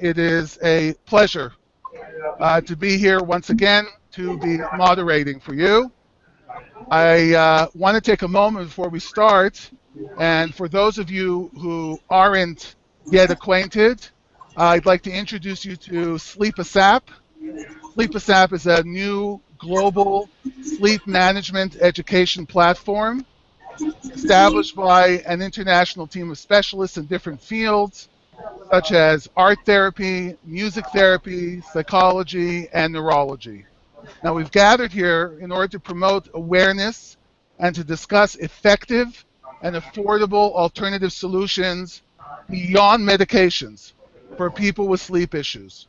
It is a pleasure to be here once again to be moderating for you. I want to take a moment before we start, and for those of you who aren't yet acquainted, I'd like to introduce you to sleep-a-sap. Sleep-a-sap is a new global sleep management education platform established by an international team of specialists in different fields, such as art therapy, music therapy, psychology, and neurology. Now, we've gathered here in order to promote awareness and to discuss effective and affordable alternative solutions beyond medications for people with sleep issues.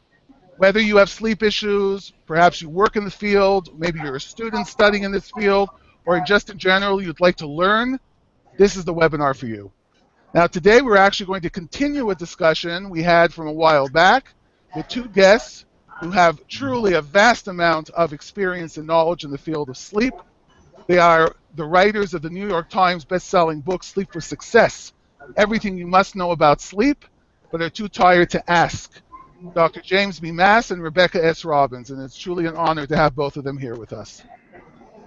Whether you have sleep issues, perhaps you work in the field, maybe you're a student studying in this field, or just in general you'd like to learn, this is the webinar for you. Now, today we're actually going to continue a discussion we had from a while back with two guests who have truly a vast amount of experience and knowledge in the field of sleep. They are the writers of the New York Times best-selling book, Sleep for Success, Everything You Must Know About Sleep, but are too tired to ask. Dr. James B Maas and Rebecca S. Robbins, and it's truly an honor to have both of them here with us.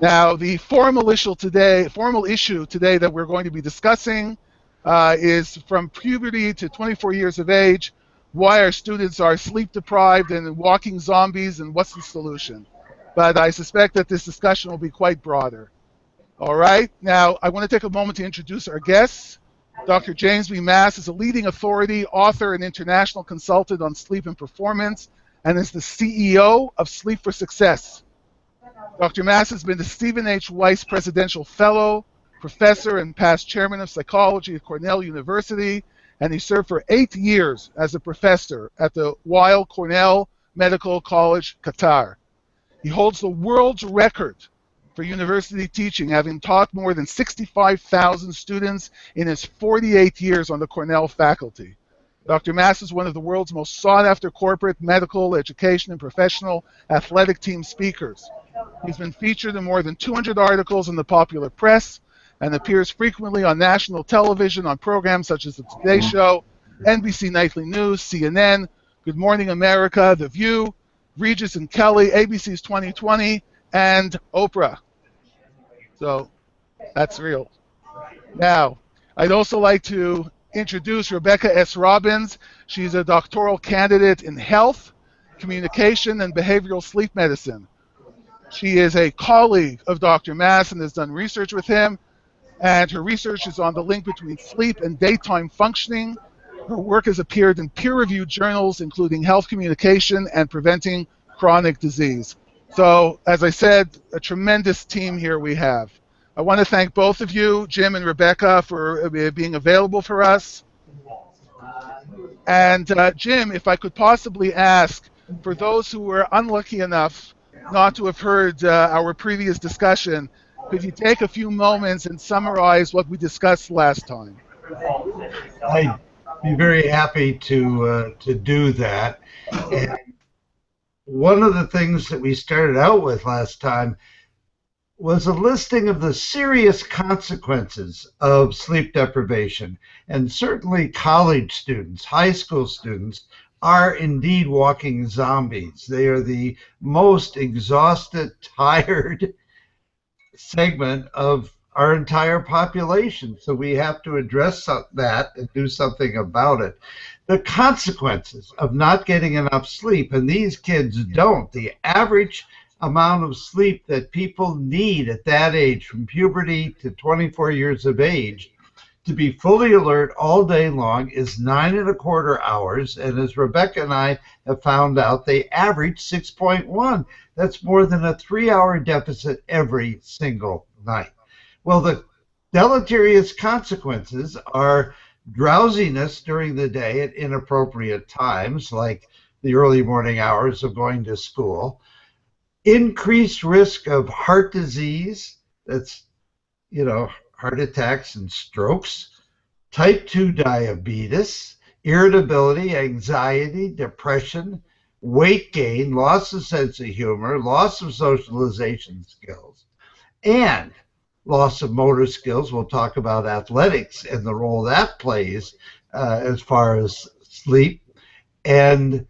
Now, the formal issue today that we're going to be discussing is from puberty to 24 years of age, why our students are sleep deprived and walking zombies, and what's the solution. But I suspect that this discussion will be quite broader. All right, now I want to take a moment to introduce our guests. Dr. James B Maas is a leading authority, author, and international consultant on sleep and performance, and is the CEO of Sleep for Success. Dr. Maas has been the Stephen H. Weiss Presidential Fellow, professor and past chairman of psychology at Cornell University, and he served for 8 years as a professor at the Weill Cornell Medical College, Qatar. He holds the world's record for university teaching, having taught more than 65,000 students in his 48 years on the Cornell faculty. Dr. Maas is one of the world's most sought-after corporate, medical, education, and professional athletic team speakers. He's been featured in more than 200 articles in the popular press and appears frequently on national television on programs such as The Today Show, NBC Nightly News, CNN, Good Morning America, The View, Regis and Kelly, ABC's 2020, and Oprah. So that's real. Now, I'd also like to introduce Rebecca S. Robbins. She's a doctoral candidate in health, communication, and behavioral sleep medicine. She is a colleague of Dr. Maas and has done research with him, and her research is on the link between sleep and daytime functioning. Her work has appeared in peer-reviewed journals, including Health Communication and Preventing Chronic Disease. So, as I said, a tremendous team here we have. I want to thank both of you, Jim and Rebecca, for being available for us. And Jim, if I could possibly ask, for those who were unlucky enough not to have heard our previous discussion, could you take a few moments and summarize what we discussed last time? I'd be very happy to do that. And one of the things that we started out with last time was a listing of the serious consequences of sleep deprivation. And certainly college students, high school students, are indeed walking zombies. They are the most exhausted, tired segment of our entire population. So we have to address that and do something about it. The consequences of not getting enough sleep, and these kids don't. The average amount of sleep that people need at that age, from puberty to 24 years of age, to be fully alert all day long is 9¼ hours, and as Rebecca and I have found out, they average 6.1. That's more than a 3-hour deficit every single night. Well, the deleterious consequences are drowsiness during the day at inappropriate times, like the early morning hours of going to school, increased risk of heart disease, that's, heart attacks and strokes, type 2 diabetes, irritability, anxiety, depression, weight gain, loss of sense of humor, loss of socialization skills, and loss of motor skills. We'll talk about athletics and the role that plays as far as sleep, and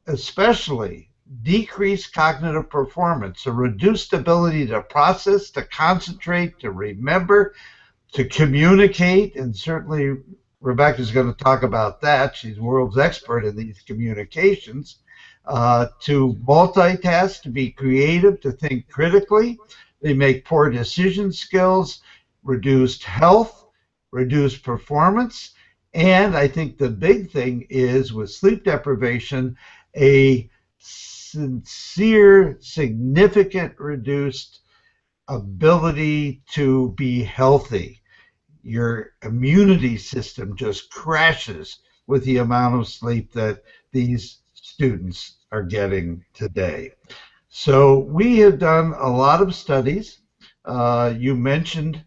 especially decreased cognitive performance, a reduced ability to process, to concentrate, to remember, to communicate, and certainly Rebecca's going to talk about that. She's world's expert in these communications. To multitask, to be creative, to think critically. They make poor decision skills, reduced health, reduced performance, and I think the big thing is with sleep deprivation, a sincere, significant reduced ability to be healthy. Your immunity system just crashes with the amount of sleep that these students are getting today. So we have done a lot of studies. You mentioned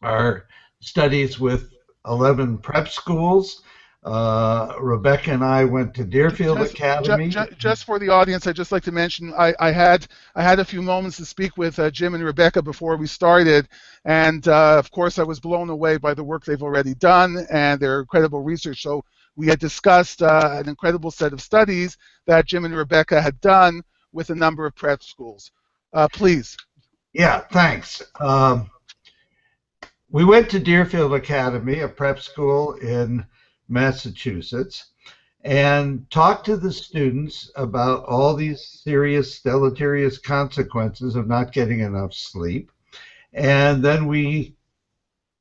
our studies with 11 prep schools. Rebecca and I went to Deerfield Academy. Just for the audience, I'd just like to mention I had a few moments to speak with Jim and Rebecca before we started, and of course I was blown away by the work they've already done and their incredible research. So we had discussed an incredible set of studies that Jim and Rebecca had done with a number of prep schools. Please. Yeah, thanks. We went to Deerfield Academy, a prep school in Massachusetts, and talked to the students about all these serious deleterious consequences of not getting enough sleep. And then we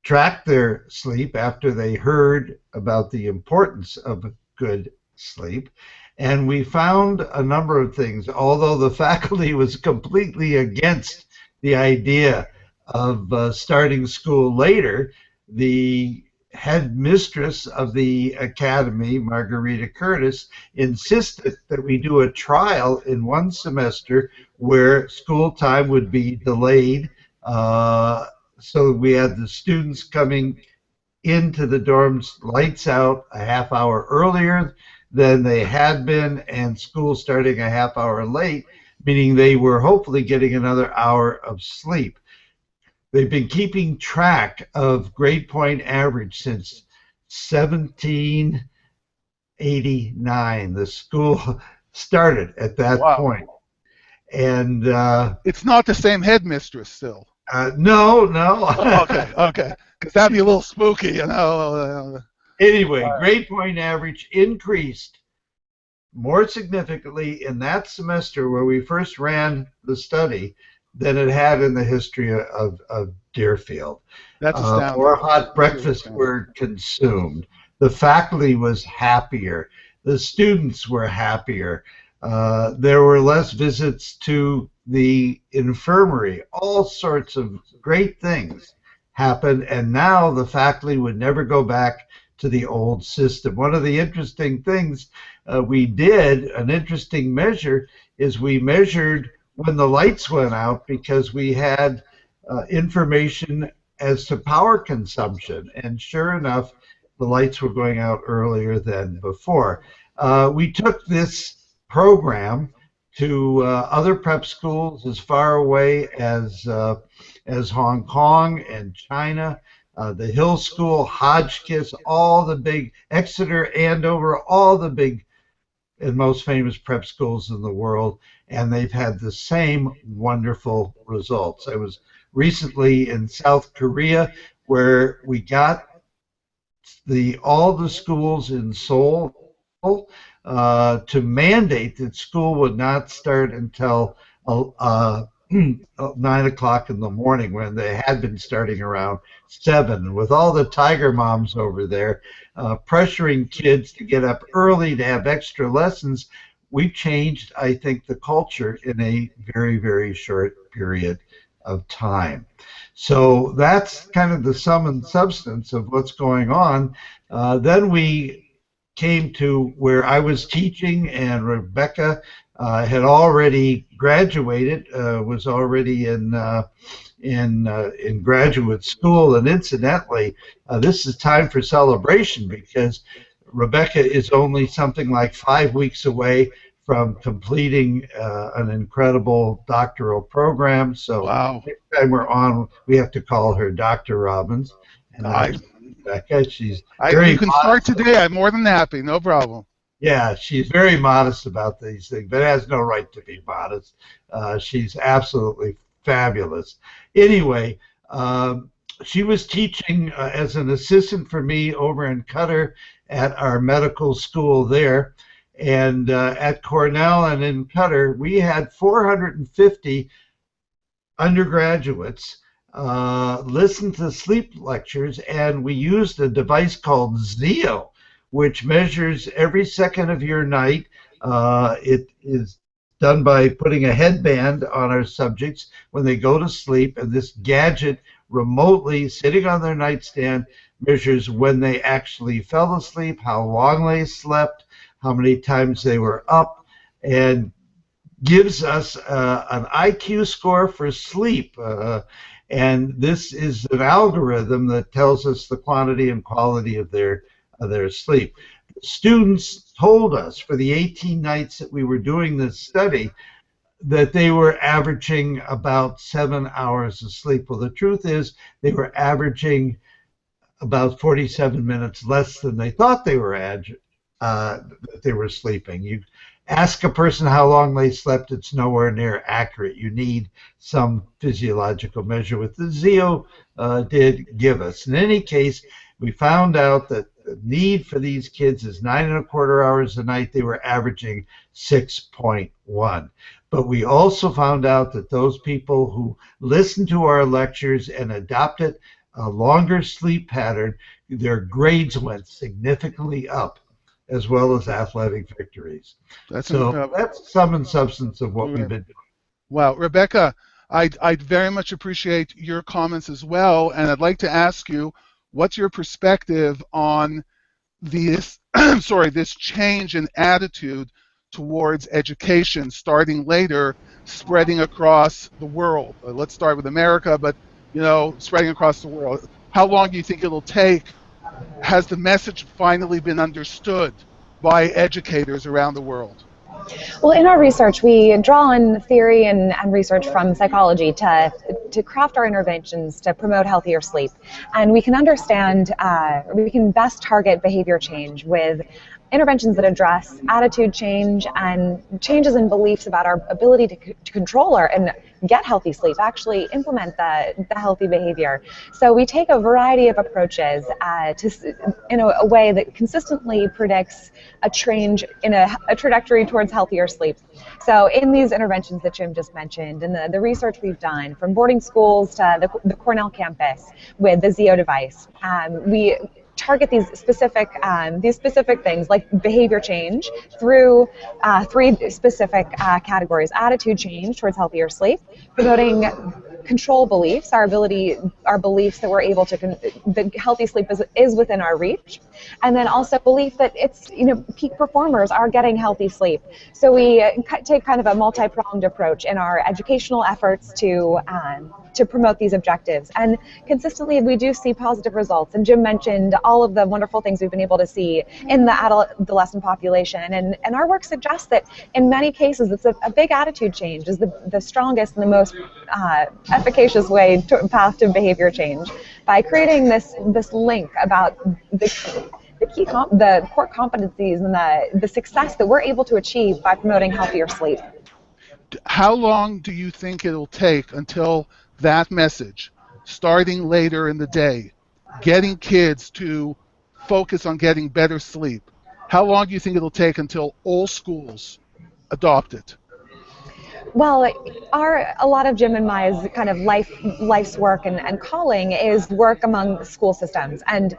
tracked their sleep after they heard about the importance of good sleep. And we found a number of things, although the faculty was completely against the idea of starting school later. The headmistress of the academy, Margarita Curtis, insisted that we do a trial in one semester where school time would be delayed. So we had the students coming into the dorms lights out a half hour earlier than they had been, and school starting a half hour late, meaning they were hopefully getting another hour of sleep. They've been keeping track of grade point average since 1789. The school started at that point. And it's not the same headmistress still. No. Oh, okay. Because that'd be a little spooky, you know. Anyway, grade point average increased more significantly in that semester where we first ran the study than it had in the history of Deerfield. That's astounding. More hot breakfasts were consumed. The faculty was happier. The students were happier. There were less visits to the infirmary. All sorts of great things happened, and now the faculty would never go back to the old system. One of the interesting things we did, an interesting measure, is we measured when the lights went out because we had information as to power consumption, and sure enough, the lights were going out earlier than before. We took this program to other prep schools as far away as Hong Kong and China, the Hill School, Hotchkiss, all the big, Exeter, Andover, all the big and most famous prep schools in the world, and they've had the same wonderful results. I was recently in South Korea where we got all the schools in Seoul to mandate that school would not start until 9 o'clock in the morning when they had been starting around 7. With all the tiger moms over there pressuring kids to get up early to have extra lessons, we changed, I think, the culture in a very, very short period of time. So that's kind of the sum and substance of what's going on. Then we came to where I was teaching, and Rebecca had already graduated, was already in graduate school, and incidentally, this is time for celebration because Rebecca is only something like 5 weeks away from completing an incredible doctoral program. So wow. Next time we're on, we have to call her Dr. Robbins. And Rebecca, she's very you can start today. I'm more than happy. No problem. Yeah, she's very modest about these things, but has no right to be modest. She's absolutely fabulous. Anyway, she was teaching as an assistant for me over in Qatar at our medical school there. And at Cornell and in Qatar, we had 450 undergraduates listen to sleep lectures, and we used a device called Zio, which measures every second of your night. It is done by putting a headband on our subjects when they go to sleep, and this gadget remotely sitting on their nightstand measures when they actually fell asleep, how long they slept, how many times they were up, and gives us an IQ score for sleep. And this is an algorithm that tells us the quantity and quality of their sleep. Students told us for the 18 nights that we were doing this study that they were averaging about 7 hours of sleep. Well, the truth is they were averaging about 47 minutes less than they thought that they were sleeping. You ask a person how long they slept, it's nowhere near accurate. You need some physiological measure, what the Zio did give us. In any case, we found out that the need for these kids is 9.25 hours a night. They were averaging 6.1. But we also found out that those people who listened to our lectures and adopted a longer sleep pattern, their grades went significantly up, as well as athletic victories. So that's sum and substance of what we've been doing. Wow, Rebecca, I'd very much appreciate your comments as well, and I'd like to ask you, what's your perspective on this, this change in attitude towards education, starting later, spreading across the world? Let's start with America, but spreading across the world. How long do you think it'll take? Has the message finally been understood by educators around the world? Well, in our research, we draw on theory and research from psychology to craft our interventions to promote healthier sleep. And we can understand, we can best target behavior change with interventions that address attitude change and changes in beliefs about our ability to control and get healthy sleep, actually implement the healthy behavior. So we take a variety of approaches in a way that consistently predicts a change in a trajectory towards healthier sleep. So in these interventions that Jim just mentioned, and the research we've done from boarding schools to the Cornell campus with the Zio device, we target these specific things like behavior change through three specific categories: attitude change towards healthier sleep, promoting control beliefs, our beliefs that we're able to that healthy sleep is within our reach, and then also belief that it's peak performers are getting healthy sleep. So we take kind of a multi-pronged approach in our educational efforts to promote these objectives, and consistently we do see positive results. And Jim mentioned all of the wonderful things we've been able to see in the adolescent population, and our work suggests that in many cases it's a big attitude change is the strongest and the most efficacious path to behavior change, by creating this link about the core competencies and the success that we're able to achieve by promoting healthier sleep. How long do you think it'll take until that message, starting later in the day, getting kids to focus on getting better sleep, how long do you think it'll take until all schools adopt it? Well, a lot of Jim and Maya's kind of life's work and calling is work among school systems. And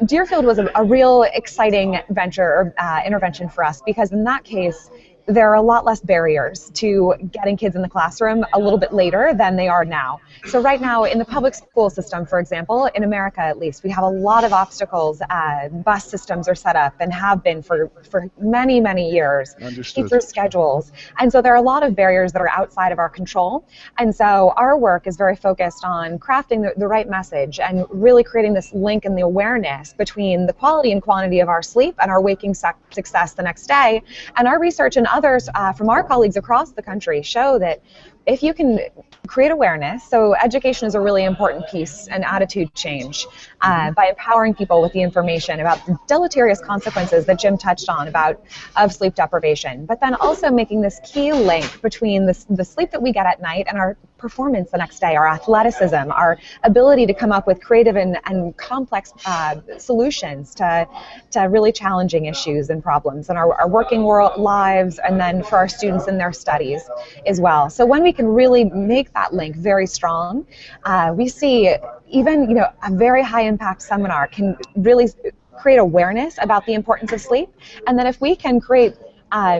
Deerfield was a real exciting venture or intervention for us, because in that case, there are a lot less barriers to getting kids in the classroom a little bit later than they are now. So right now in the public school system, for example, in America at least, we have a lot of obstacles. Bus systems are set up and have been for many, many years. Understood. Teacher schedules. And so there are a lot of barriers that are outside of our control. And so our work is very focused on crafting the right message and really creating this link and the awareness between the quality and quantity of our sleep and our waking success the next day. And our research and others from our colleagues across the country show that if you can create awareness, so education is a really important piece, and attitude change, by empowering people with the information about the deleterious consequences that Jim touched on of sleep deprivation, but then also making this key link between the sleep that we get at night and our performance the next day, our athleticism, our ability to come up with creative and complex solutions to really challenging issues and problems in our working world lives, and then for our students in their studies as well. So when we can really make that link very strong, we see even a very high impact seminar can really create awareness about the importance of sleep. And then if we can create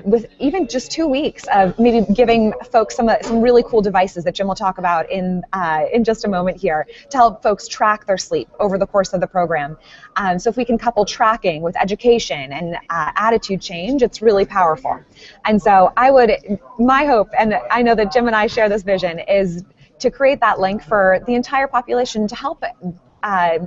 with even just 2 weeks of maybe giving folks some really cool devices that Jim will talk about in just a moment here to help folks track their sleep over the course of the program. So if we can couple tracking with education and attitude change, it's really powerful. And so my hope, and I know that Jim and I share this vision, is to create that link for the entire population to help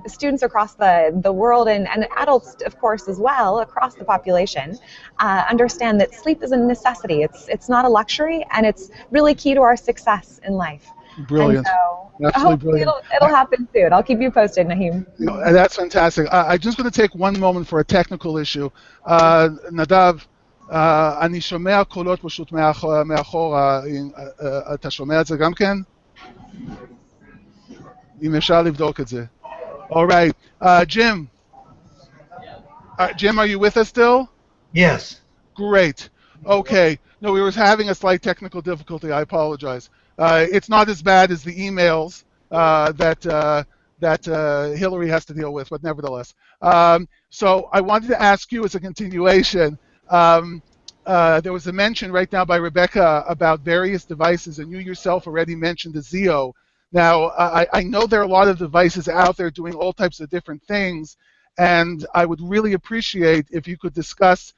students across the world and adults, of course, as well, across the population, understand that sleep is a necessity. It's not a luxury, and it's really key to our success in life. Brilliant. And so Absolutely brilliant. It'll happen soon. I'll keep you posted, Naheem. That's fantastic. I'm just going to take one moment for a technical issue. נדב, אני שומע קולות פשוט מאחורה. אתה שומע את זה גם כן? אם אפשר לבדוק את זה. All right. Jim. Jim, are you with us still? Yes. Great. Okay. No, we were having a slight technical difficulty. I apologize. It's not as bad as the emails that Hillary has to deal with, but nevertheless. So I wanted to ask you as a continuation. There was a mention right now by Rebecca about various devices, and you yourself already mentioned the Zeo. Now, I know there are a lot of devices out there doing all types of different things, and I would really appreciate if you could discuss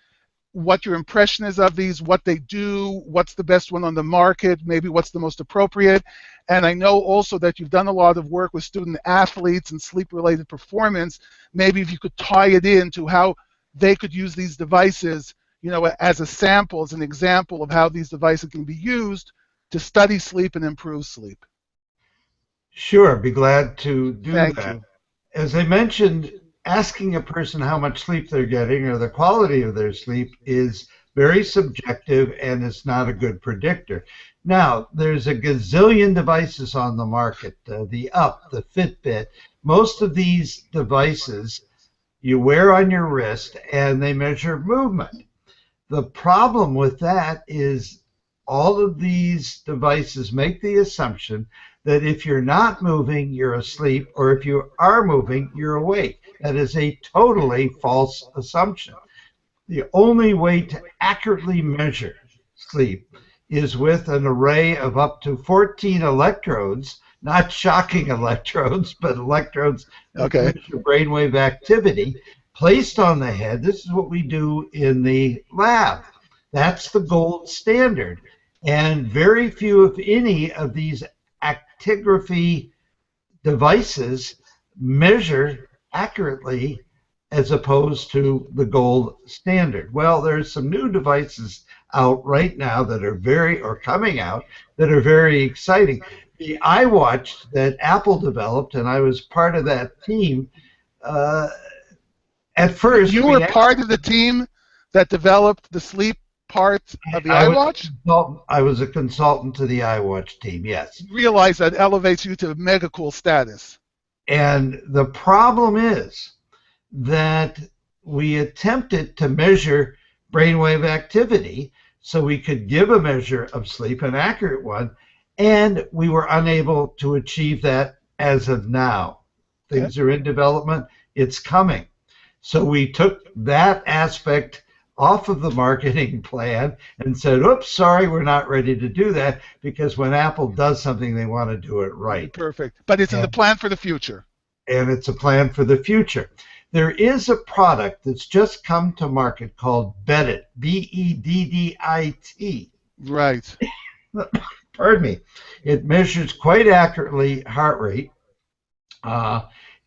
what your impression is of these, what they do, what's the best one on the market, maybe what's the most appropriate. And I know also that you've done a lot of work with student athletes and sleep-related performance. Maybe if you could tie it into how they could use these devices, as a sample, as an example of how these devices can be used to study sleep and improve sleep. Sure, be glad to do Thank that. you. As I mentioned, asking a person how much sleep they're getting or the quality of their sleep is very subjective and it's not a good predictor. Now, there's a gazillion devices on the market, the Up, the Fitbit. Most of these devices you wear on your wrist and they measure movement. The problem with that is all of these devices make the assumption that if you're not moving, you're asleep, or if you are moving, you're awake. That is a totally false assumption. The only way to accurately measure sleep is with an array of up to 14 electrodes, not shocking electrodes, but electrodes that measure brainwave activity, placed on the head. This is what we do in the lab. That's the gold standard. And very few, if any, of these actigraphy devices measure accurately as opposed to the gold standard. Well, there's some new devices out right now that are coming out that are very exciting. The iWatch that Apple developed, and I was part of that team, at first... You were part of the team that developed the sleep part of the iWatch? I was a consultant to the iWatch team, yes. You realize that elevates you to mega cool status. And the problem is that we attempted to measure brainwave activity so we could give a measure of sleep, an accurate one, and we were unable to achieve that as of now. Things are in development. It's coming. So we took that aspect off of the marketing plan and said, oops, sorry, we're not ready to do that, because when Apple does something, they want to do it right. Perfect. But it's in the plan for the future. And it's a plan for the future. There is a product that's just come to market called Beddit, B-E-D-D-I-T. Right. Pardon me. It measures quite accurately heart rate.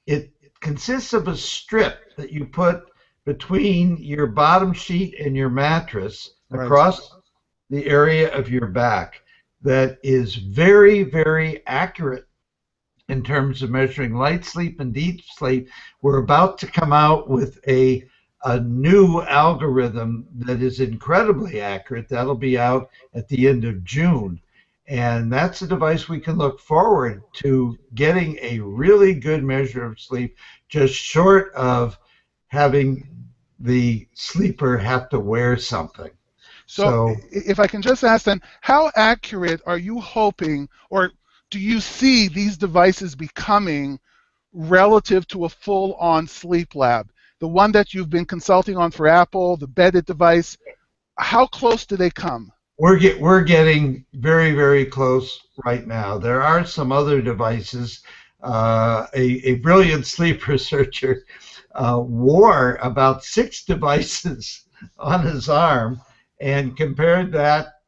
It consists of a strip that you put between your bottom sheet and your mattress across the area of your back. that is very, very accurate in terms of measuring light sleep and deep sleep. We're about to come out with a new algorithm that is incredibly accurate. That'll be out at the end of June. And that's a device we can look forward to getting a really good measure of sleep, just short of having the sleeper have to wear something. So if I can just ask then, how accurate are you hoping, or do you see these devices becoming relative to a full-on sleep lab? The one that you've been consulting on for Apple, the bedded device, how close do they come? We're getting very, very close right now. There are some other devices. A brilliant sleep researcher wore about 6 devices on his arm and compared that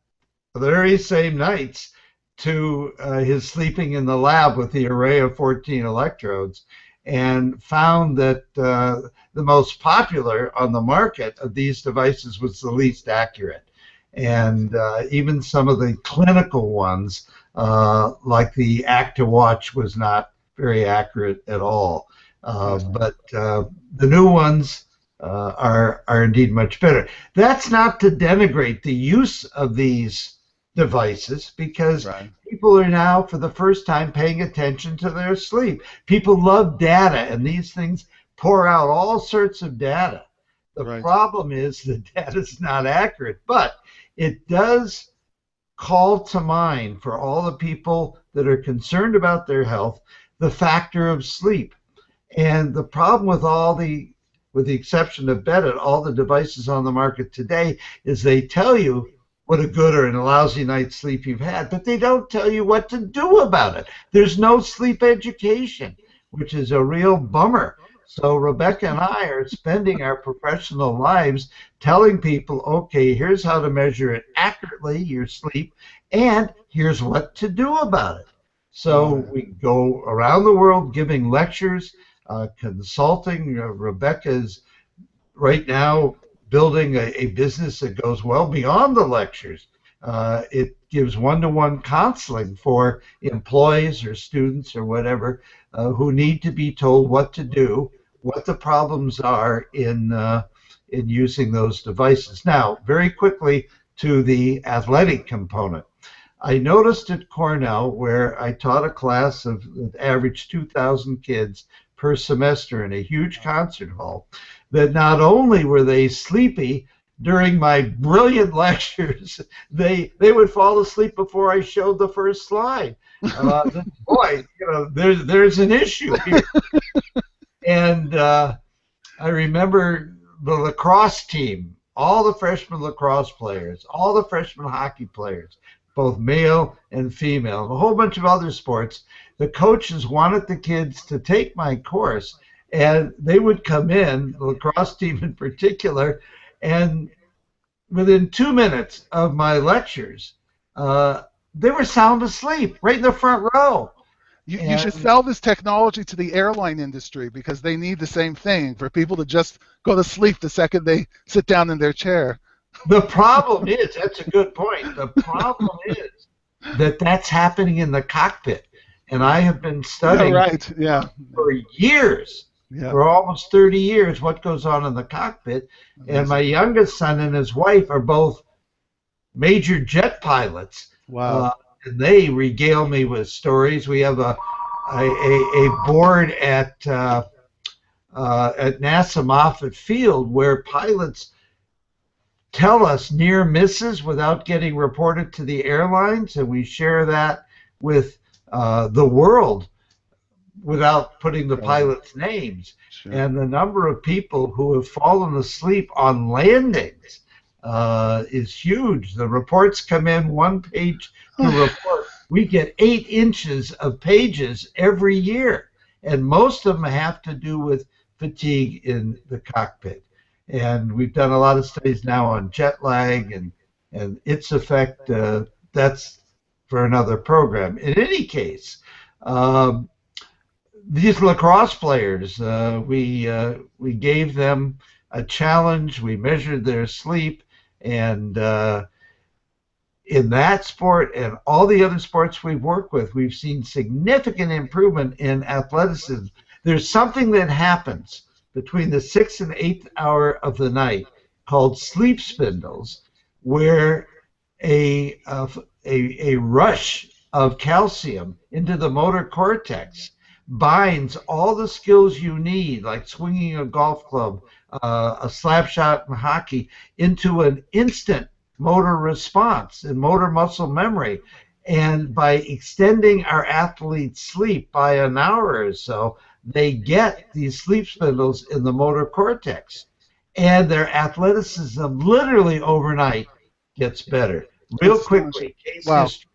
the very same nights to his sleeping in the lab with the array of 14 electrodes, and found that the most popular on the market of these devices was the least accurate. And even some of the clinical ones, like the ActiWatch, was not very accurate at all. But the new ones are indeed much better. That's not to denigrate the use of these devices, because people are now, for the first time, paying attention to their sleep. People love data, and these things pour out all sorts of data. The problem is the data is not accurate, but it does call to mind for all the people that are concerned about their health the factor of sleep. And the problem with the exception of bedded, all the devices on the market today is they tell you what a good or a lousy night's sleep you've had, but they don't tell you what to do about it. There's no sleep education, which is a real bummer. So Rebecca and I are spending our professional lives telling people, okay, here's how to measure it accurately, your sleep, and here's what to do about it. So we go around the world giving lectures, consulting. Rebecca is right now building a business that goes well beyond the lectures. It gives one-to-one counseling for employees or students or whatever who need to be told what to do, what the problems are in using those devices. Now, very quickly to the athletic component. I noticed at Cornell, where I taught a class of average 2,000 kids per semester in a huge concert hall, that not only were they sleepy during my brilliant lectures, they would fall asleep before I showed the first slide. Boy, there's an issue here. And I remember the lacrosse team, all the freshman lacrosse players, all the freshman hockey players, both male and female, and a whole bunch of other sports. The coaches wanted the kids to take my course, and they would come in, the lacrosse team in particular, and within 2 minutes of my lectures, they were sound asleep right in the front row. You should sell this technology to the airline industry, because they need the same thing, for people to just go to sleep the second they sit down in their chair. The problem is, that's a good point, the problem is that that's happening in the cockpit. And I have been studying for years, for almost 30 years, what goes on in the cockpit. And my youngest son and his wife are both major jet pilots. Wow. And they regale me with stories. We have a board at NASA Moffett Field where pilots tell us near misses without getting reported to the airlines, and we share that with the world without putting the pilots' names. Sure. And the number of people who have fallen asleep on landings is huge. The reports come in, 1 page per report. We get 8 inches of pages every year, and most of them have to do with fatigue in the cockpit. And we've done a lot of studies now on jet lag and its effect. That's for another program. In any case, these lacrosse players, we gave them a challenge. We measured their sleep, and in that sport and all the other sports we've worked with, we've seen significant improvement in athleticism. There's something that happens between the 6th and 8th hour of the night called sleep spindles, where a rush of calcium into the motor cortex binds all the skills you need, like swinging a golf club, a slap shot in hockey, into an instant motor response and motor muscle memory. And by extending our athletes' sleep by an hour or so, they get these sleep spindles in the motor cortex. And their athleticism literally overnight gets better. Real quickly, case history.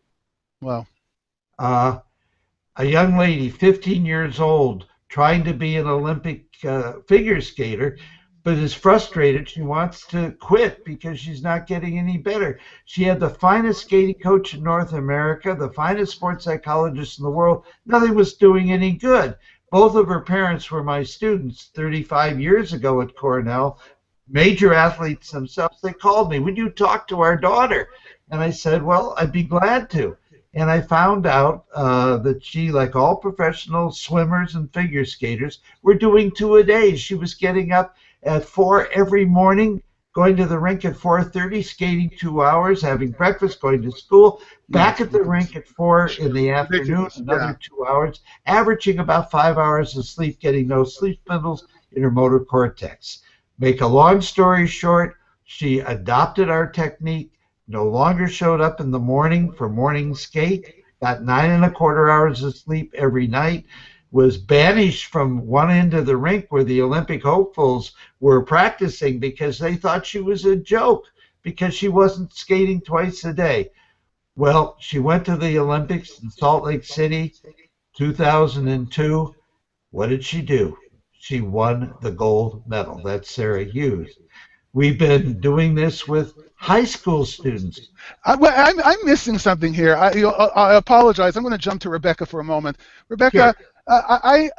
Wow. A young lady, 15 years old, trying to be an Olympic figure skater, but is frustrated. She wants to quit because she's not getting any better. She had the finest skating coach in North America, the finest sports psychologist in the world. Nothing was doing any good. Both of her parents were my students 35 years ago at Cornell, major athletes themselves. They called me, "Would you talk to our daughter?" And I said, well, I'd be glad to. And I found out that she, like all professional swimmers and figure skaters, were doing 2 a day. She was getting up at 4 every morning, going to the rink at 4:30, skating 2 hours, having breakfast, going to school, back at the rink at 4 in the afternoon, another 2 hours, averaging about 5 hours of sleep, getting no sleep spindles in her motor cortex. Make a long story short, she adopted our technique, no longer showed up in the morning for morning skate, got 9¼ hours of sleep every night, was banished from one end of the rink where the Olympic hopefuls were practicing because they thought she was a joke because she wasn't skating twice a day. Well, she went to the Olympics in Salt Lake City, 2002. What did she do? She won the gold medal. That's Sarah Hughes. We've been doing this with high school students. I'm missing something here. I apologize. I'm going to jump to Rebecca for a moment. Rebecca, sure. I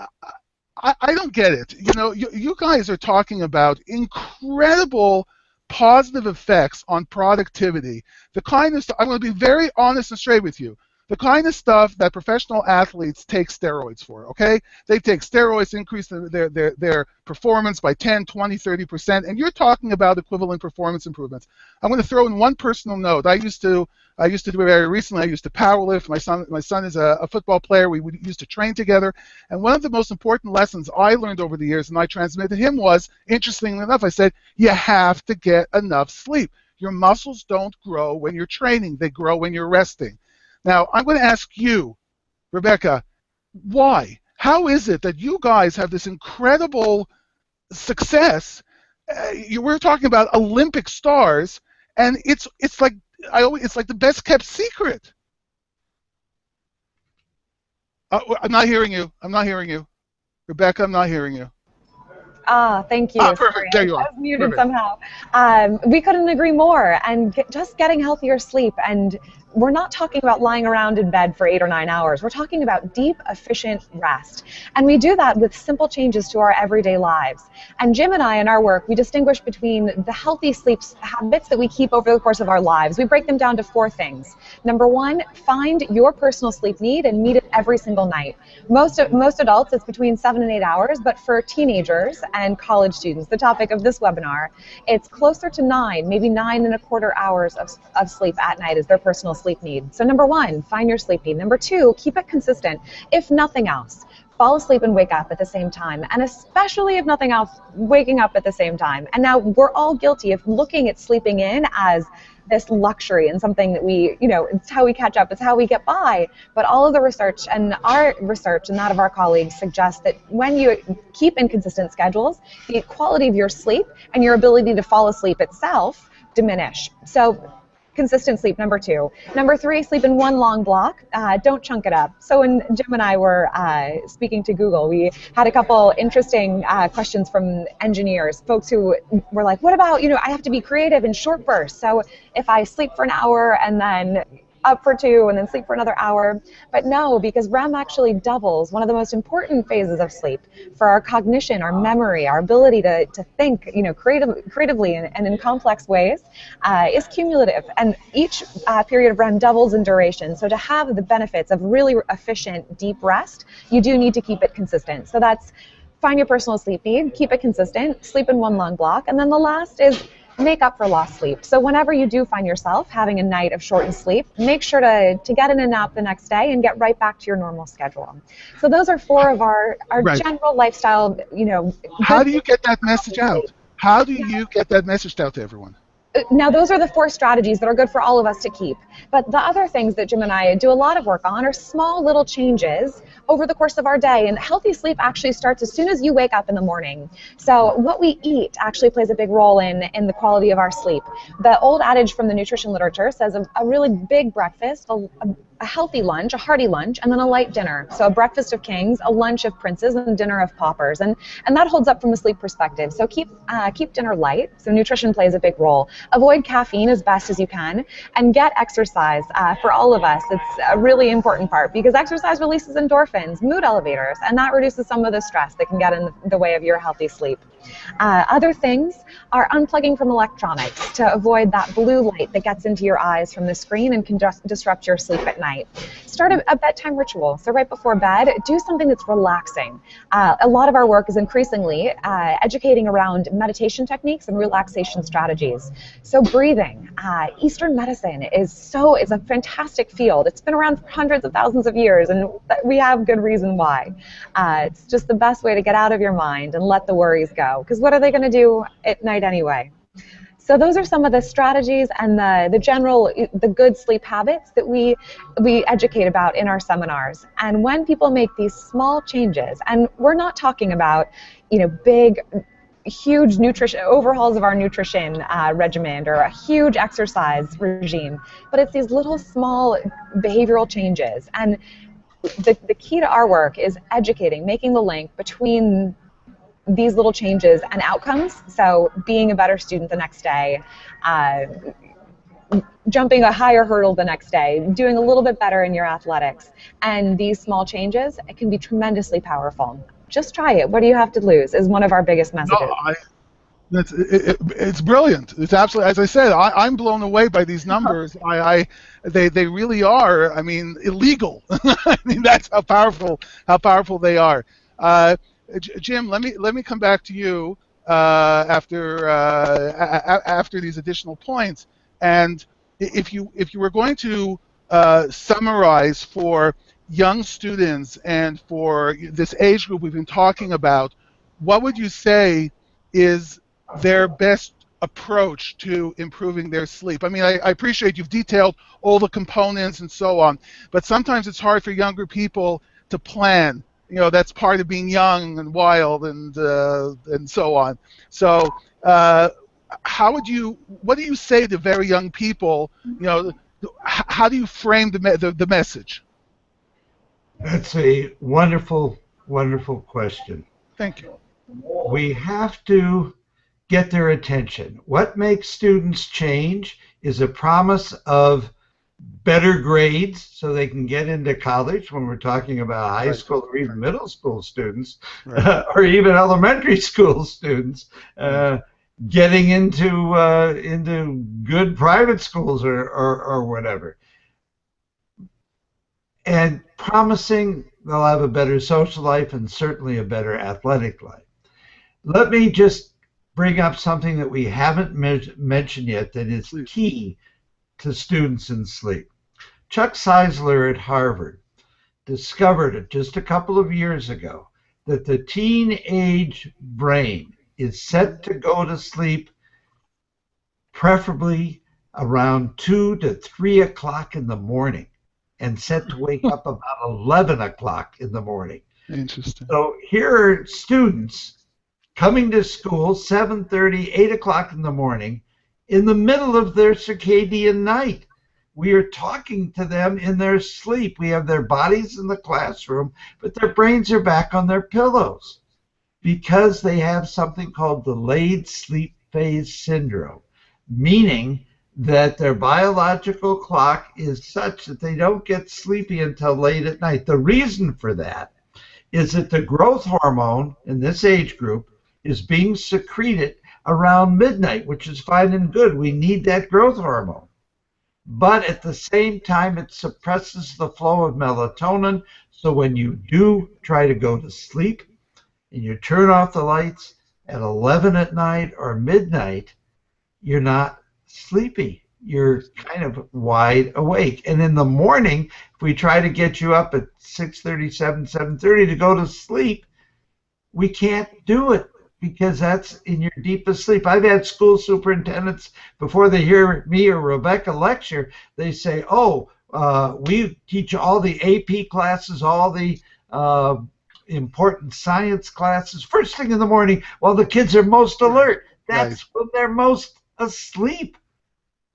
don't get it. You know, you guys are talking about incredible positive effects on productivity. The kind of stuff, I'm going to be very honest and straight with you. The kind of stuff that professional athletes take steroids for, okay? They take steroids to increase their performance by 10, 20, 30%, and you're talking about equivalent performance improvements. I'm going to throw in one personal note. I used to do it very recently. I used to powerlift. My son is a football player. We used to train together, and one of the most important lessons I learned over the years, and I transmitted to him, was, interestingly enough, I said, you have to get enough sleep. Your muscles don't grow when you're training. They grow when you're resting. Now, I'm going to ask you, Rebecca, why? How is it that you guys have this incredible success? We're talking about Olympic stars, and it's like the best kept secret. I'm not hearing you. I'm not hearing you, Rebecca. I'm not hearing you. Thank you. Perfect. Sorry, there you are. I was muted Perfect. somehow. We couldn't agree more. And just getting healthier sleep, and we're not talking about lying around in bed for 8 or 9 hours. We're talking about deep, efficient rest. And we do that with simple changes to our everyday lives. And Jim and I, in our work, we distinguish between the healthy sleep habits that we keep over the course of our lives. We break them down to 4 things. Number 1, find your personal sleep need and meet it every single night. Most adults, it's between 7 and 8 hours, but for teenagers and college students, the topic of this webinar, it's closer to 9, maybe 9¼ hours of sleep at night is their personal sleep need. So number 1, find your sleep need. Number 2, keep it consistent. If nothing else, fall asleep and wake up at the same time. And especially if nothing else, waking up at the same time. And now we're all guilty of looking at sleeping in as this luxury and something that we, it's how we catch up, it's how we get by. But all of the research, and our research and that of our colleagues, suggests that when you keep inconsistent schedules, the quality of your sleep and your ability to fall asleep itself diminish. So consistent sleep, number 2. Number 3, sleep in one long block. Don't chunk it up. So when Jim and I were speaking to Google, we had a couple interesting questions from engineers, folks who were like, what about, I have to be creative in short bursts. So if I sleep for an hour and then up for 2 and then sleep for another hour. But no, because REM actually doubles one of the most important phases of sleep for our cognition, our memory, our ability to think, creatively and in complex ways, is cumulative. And each period of REM doubles in duration. So to have the benefits of really efficient, deep rest, you do need to keep it consistent. So that's find your personal sleep need, keep it consistent, sleep in one long block. And then the last is make up for lost sleep. So whenever you do find yourself having a night of shortened sleep, make sure to get in a nap the next day and get right back to your normal schedule. So those are 4 of our Right. general lifestyle, How do you get that message out? How do you get that message out to everyone? Now, those are the 4 strategies that are good for all of us to keep. But the other things that Jim and I do a lot of work on are small little changes over the course of our day. And healthy sleep actually starts as soon as you wake up in the morning. So what we eat actually plays a big role in the quality of our sleep. The old adage from the nutrition literature says a really big breakfast, a healthy lunch, a hearty lunch, and then a light dinner. So a breakfast of kings, a lunch of princes, and a dinner of paupers. And that holds up from a sleep perspective. So keep dinner light. So nutrition plays a big role. Avoid caffeine as best as you can, and get exercise. For all of us, it's a really important part because exercise releases endorphins, mood elevators, and that reduces some of the stress that can get in the way of your healthy sleep. Other things are unplugging from electronics to avoid that blue light that gets into your eyes from the screen and can just disrupt your sleep at night. Start a bedtime ritual. So right before bed, do something that's relaxing. A lot of our work is increasingly educating around meditation techniques and relaxation strategies. So breathing, Eastern medicine is a fantastic field. It's been around for hundreds of thousands of years, and we have good reason why. It's just the best way to get out of your mind and let the worries go. Because what are they going to do at night anyway? So those are some of the strategies and the good sleep habits that we educate about in our seminars. And when people make these small changes, and we're not talking about, big, huge nutrition overhauls of our nutrition regimen or a huge exercise regime, but it's these little small behavioral changes. And the key to our work is educating, making the link between these little changes and outcomes. So being a better student the next day, jumping a higher hurdle the next day, doing a little bit better in your athletics. And these small changes, it can be tremendously powerful. Just try it. What do you have to lose is one of our biggest messages. No, it's brilliant. It's absolutely, as I said, I'm blown away by these numbers. They really are, illegal. That's how powerful they are. Jim, let me come back to you after these additional points. And if you were going to summarize for young students and for this age group we've been talking about, what would you say is their best approach to improving their sleep? I appreciate you've detailed all the components and so on, but sometimes it's hard for younger people to plan. That's part of being young and wild and so on. So what do you say to very young people? How do you frame the message? That's a wonderful, wonderful question. Thank you. We have to get their attention. What makes students change is a promise of better grades so they can get into college when we're talking about high school or even middle school students, or even elementary school students, getting into good private schools or whatever. And promising they'll have a better social life and certainly a better athletic life. Let me just bring up something that we haven't mentioned yet that is key to students in sleep. Chuck Siedler at Harvard discovered it just a couple of years ago that the teenage brain is set to go to sleep preferably around 2 to 3 o'clock in the morning and set to wake up about 11 o'clock in the morning. Interesting. So here are students coming to school 7:30, 8 o'clock in the morning in the middle of their circadian night. We are talking to them in their sleep. We have their bodies in the classroom, but their brains are back on their pillows because they have something called delayed sleep phase syndrome, meaning that their biological clock is such that they don't get sleepy until late at night. The reason for that is that the growth hormone in this age group is being secreted around midnight, which is fine and good. We need that growth hormone. But at the same time, it suppresses the flow of melatonin. So when you do try to go to sleep and you turn off the lights at 11 at night or midnight, you're not sleepy. You're kind of wide awake. And in the morning, if we try to get you up at 6:30, 7:30 to go to sleep, we can't do it because that's in your deepest sleep. I've had school superintendents, before they hear me or Rebecca lecture, they say, oh, we teach all the AP classes, all the important science classes, first thing in the morning while the kids are most alert. That's when they're most asleep.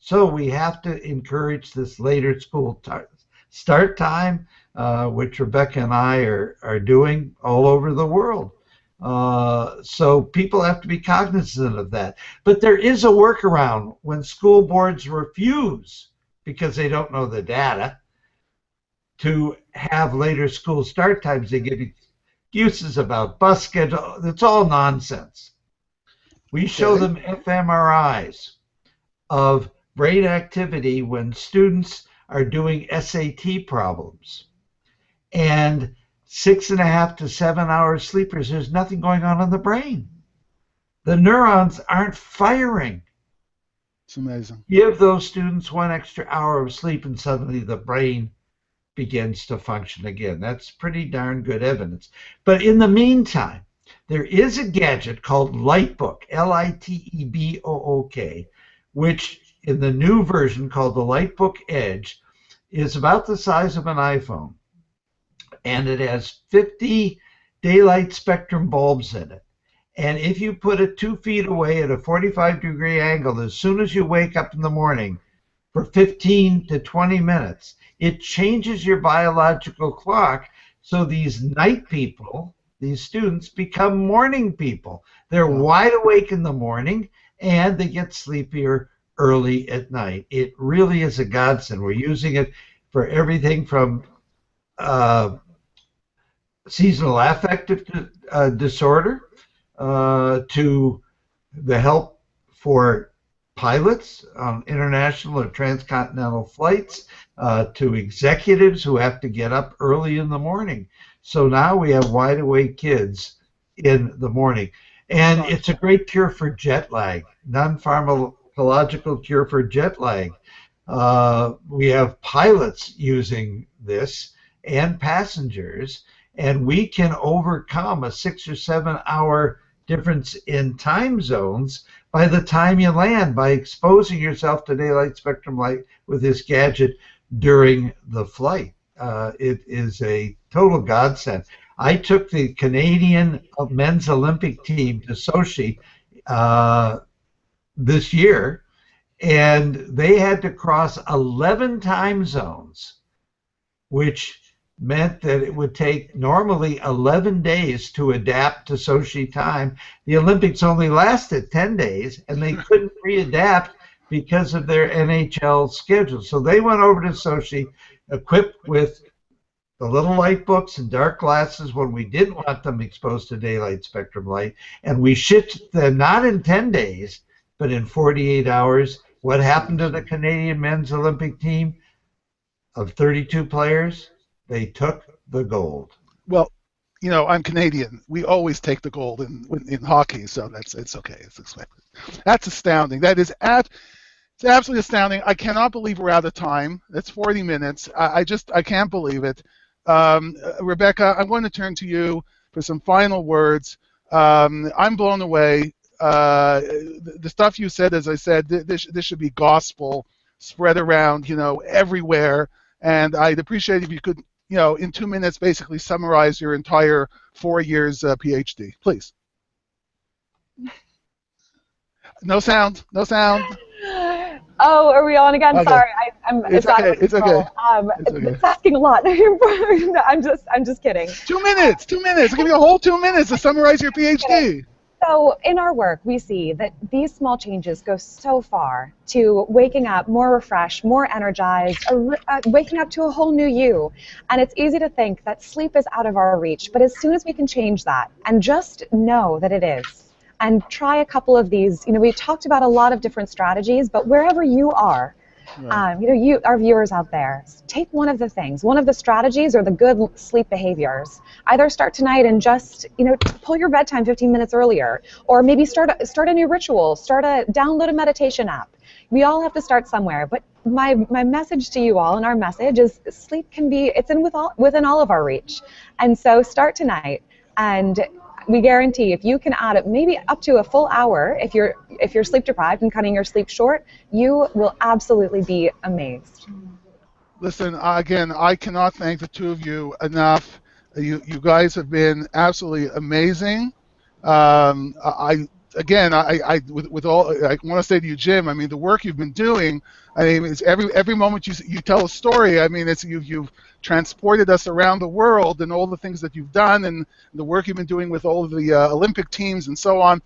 So we have to encourage this later school start time, which Rebecca and I are doing all over the world. So people have to be cognizant of that. But there is a workaround when school boards refuse, because they don't know the data, to have later school start times. They give excuses about bus schedule. It's all nonsense. We show them fMRIs of brain activity when students are doing SAT problems. And 6.5 to 7 hour sleepers, there's nothing going on in the brain. The neurons aren't firing. It's amazing. Give those students 1 extra hour of sleep and suddenly the brain begins to function again. That's pretty darn good evidence. But in the meantime, there is a gadget called Lightbook, Litebook, which in the new version called the Lightbook Edge is about the size of an iPhone. And it has 50 daylight spectrum bulbs in it. And if you put it 2 feet away at a 45-degree angle, as soon as you wake up in the morning for 15 to 20 minutes, it changes your biological clock so these night people, these students, become morning people. They're wide awake in the morning and they get sleepier early at night. It really is a godsend. We're using it for everything from seasonal affective disorder to the help for pilots on international or transcontinental flights, to executives who have to get up early in the morning. So now we have wide awake kids in the morning. And it's a great cure for jet lag, non-pharmacological cure for jet lag. We have pilots using this and passengers, and we can overcome a 6 or 7 hour difference in time zones by the time you land, by exposing yourself to daylight spectrum light with this gadget during the flight. It is a total godsend. I took the Canadian men's Olympic team to Sochi this year, and they had to cross 11 time zones, which meant that it would take normally 11 days to adapt to Sochi time. The Olympics only lasted 10 days, and they couldn't re-adapt because of their NHL schedule. So they went over to Sochi equipped with the little light books and dark glasses when we didn't want them exposed to daylight spectrum light, and we shipped them not in 10 days, but in 48 hours. What happened to the Canadian men's Olympic team of 32 players? They took the gold. Well, you know, I'm Canadian. We always take the gold in hockey, so it's okay. It's expected. That's astounding. That is it's absolutely astounding. I cannot believe we're out of time. That's 40 minutes. I can't believe it. Rebecca, I'm going to turn to you for some final words. I'm blown away. The stuff you said, as I said, this should be gospel spread around, everywhere. And I'd appreciate if you could, in 2 minutes, basically summarize your entire 4 years PhD, please. No sound. No sound. Oh, are we on again? Okay. Sorry, It's okay. It's okay. It's asking a lot. I'm just kidding. 2 minutes. 2 minutes. I'll give you a whole 2 minutes to summarize your PhD. So in our work, we see that these small changes go so far to waking up more refreshed, more energized, waking up to a whole new you. And it's easy to think that sleep is out of our reach, but as soon as we can change that and just know that it is, and try a couple of these, we talked about a lot of different strategies, but wherever you are, Right. you, our viewers out there, take one of the things, one of the strategies or the good sleep behaviors. Either start tonight and just, pull your bedtime 15 minutes earlier, or maybe start a new ritual, download a meditation app. We all have to start somewhere, but my message to you all, and our message is sleep it's within all of our reach. And so start tonight, and we guarantee if you can add it maybe up to a full hour, if you're sleep deprived and cutting your sleep short, you will absolutely be amazed. Listen, again, I cannot thank the two of you enough. You guys have been absolutely amazing. With all, I want to say to you, Jim, I mean, the work you've been doing, I mean, it's every moment you tell a story, I mean, it's you've transported us around the world and all the things that you've done and the work you've been doing with all of the Olympic teams and so on.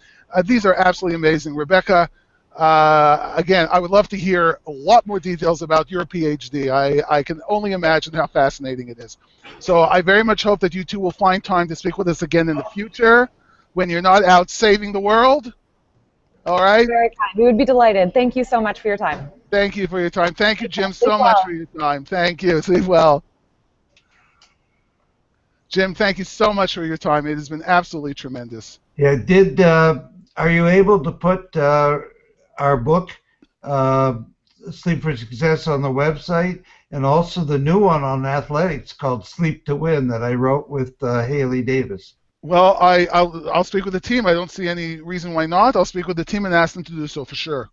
These are absolutely amazing. Rebecca, again, I would love to hear a lot more details about your PhD. I can only imagine how fascinating it is. So I very much hope that you two will find time to speak with us again in the future when you're not out saving the world. All right? Very kind. We would be delighted. Thank you so much for your time. Thank you for your time. Thank you, Jim, Sleep so much well. for your time. Thank you. Sleep well. Jim, thank you so much for your time. It has been absolutely tremendous. Yeah, are you able to put our book, Sleep for Success, on the website, and also the new one on athletics called Sleep to Win that I wrote with Haley Davis? Well, I'll speak with the team. I don't see any reason why not. I'll speak with the team and ask them to do so for sure.